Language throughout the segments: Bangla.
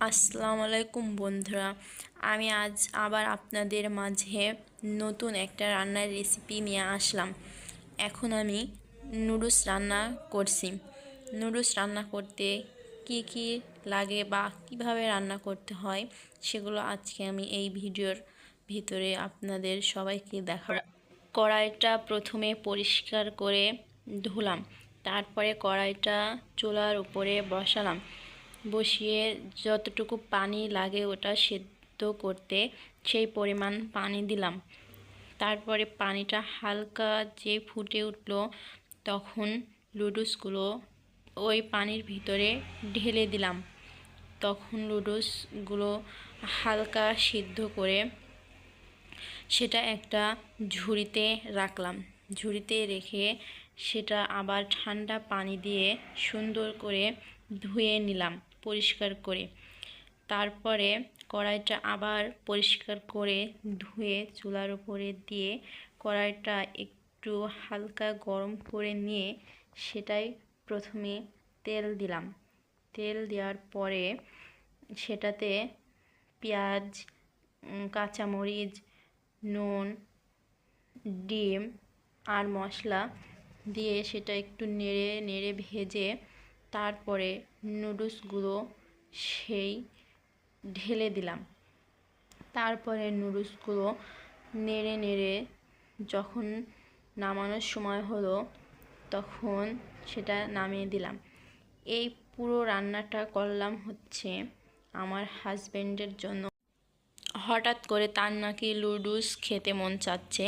আসসালামু আলাইকুম বন্ধুরা, আমি আজ আবার আপনাদের মাঝে নতুন একটা রান্নার রেসিপি নিয়ে আসলাম। এখন আমি নুডলস রান্না করছি। নুডলস রান্না করতে কি কি লাগে বা কিভাবে রান্না করতে হয় সেগুলো আজকে আমি এই ভিডিওর ভিতরে আপনাদের সবাইকে দেখাবো। কড়াইটা প্রথমে পরিষ্কার করে ধুলাম, তারপরে কড়াইটা চুলার উপরে বসালাম। বসিয়ে যতটুকু পানি লাগে ওটা সেদ্ধ করতে সেই পরিমাণ পানি দিলাম। তারপরে পানিটা হালকা যে ফুটে উঠলো তখন নুডলসগুলো ওই পানির ভিতরে ঢেলে দিলাম। তখন নুডলসগুলো হালকা সিদ্ধ করে সেটা একটা ঝুড়িতে রাখলাম। ঝুড়িতে রেখে সেটা আবার ঠান্ডা পানি দিয়ে সুন্দর করে ধুয়ে নিলাম পরিষ্কার করে। তারপরে কড়াইটা আবার পরিষ্কার করে ধুয়ে চুলার উপরে দিয়ে কড়াইটা একটু হালকা গরম করে নিয়ে সেটাই প্রথমে তেল দিলাম। তেল দেওয়ার পরে সেটাতে পেঁয়াজ, কাঁচামরিচ, নুন, ডিম আর মশলা দিয়ে সেটা একটু নেড়ে নেড়ে ভেজে তারপরে নুডলসগুলো সেই ঢেলে দিলাম। তারপরে নুডলসগুলো নেড়ে নেড়ে যখন নামানোর সময় হলো তখন সেটা নামিয়ে দিলাম। এই পুরো রান্নাটা করলাম হচ্ছে আমার হাজব্যান্ডের জন্য। হঠাৎ করে তার নাকি নুডলস খেতে মন চাচ্ছে,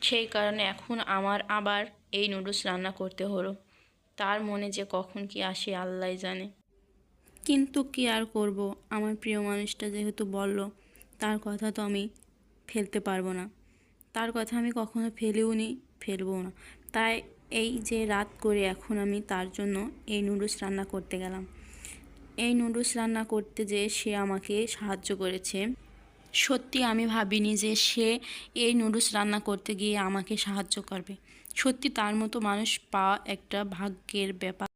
সেই কারণে এখন আমার আবার এই নুডলস রান্না করতে হলো। তার মনে যে কখন কি আসে আল্লাহই জানে। কিন্তু কি আর করব, আমার প্রিয় মানুষটা যেহেতু বলল, তার কথা তো আমি ফেলতে পারবো না। তার কথা আমি কখনো ফেলবো না। তাই এই যে রাত করে এখন আমি তার জন্য এই নুডলস রান্না করতে গেলাম। এই নুডলস রান্না করতে যেয়ে সে আমাকে সাহায্য করেছে। সত্যি আমি ভাবিনি যে সে এই নুডলস রান্না করতে গিয়ে আমাকে সাহায্য করবে। সত্যি তার মতো মানুষ পাওয়া একটা ভাগ্যের ব্যাপার।